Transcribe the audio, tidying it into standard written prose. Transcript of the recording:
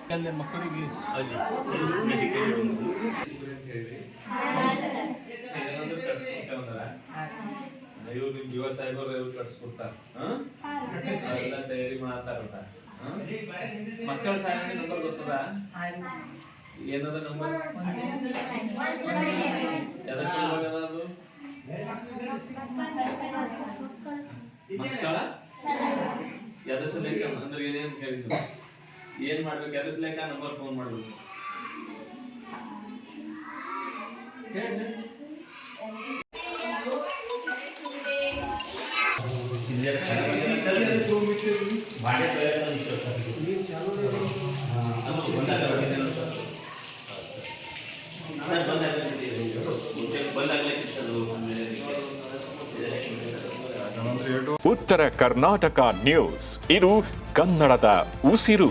ಅಲ್ಲಿ ಮಕ್ಕಳಿಗೆ ಅಲ್ಲಿ ಮೆಡಿಕಲ್ ಅಂತ ಹೇಳಿ ಏನಾದ್ರು ಕಟ್ಸ್ಕೊಡ್ತಾವಂದ್ರ ಇವ್ರು ನಿಮ್ ಯುವ ಸಾಹೇಬರು ಇವ್ರು ಕಟ್ಸ್ಕೊಡ್ತಾರ ಎಲ್ಲ ತಯಾರಿ ಮಾಡ್ತಾರಂತ ಮಕ್ಕಳ ಸಾಧನೆ ನಂಬರ್ ಗೊತ್ತದ ಏನದ ನಂಬರ್ ಎದ್ರ ಸಲುವಾಗಿ ಅದು ಮಕ್ಕಳ ಎದ್ರ ಸಲುವಾಗಿ ಅಂದ್ರೆ ಏನೇನು ಕೇಳಿದ್ವಿ ಏನ್ ಮಾಡ್ಬೇಕು ಎದ್ರ ಸಲುವಾಗಿ ನಂಬರ್ ಫೋನ್ ಮಾಡ್ಬೇಕು ಉತ್ತರ ಕರ್ನಾಟಕ ನ್ಯೂಸ್, ಇದು ಕನ್ನಡದ ಉಸಿರು.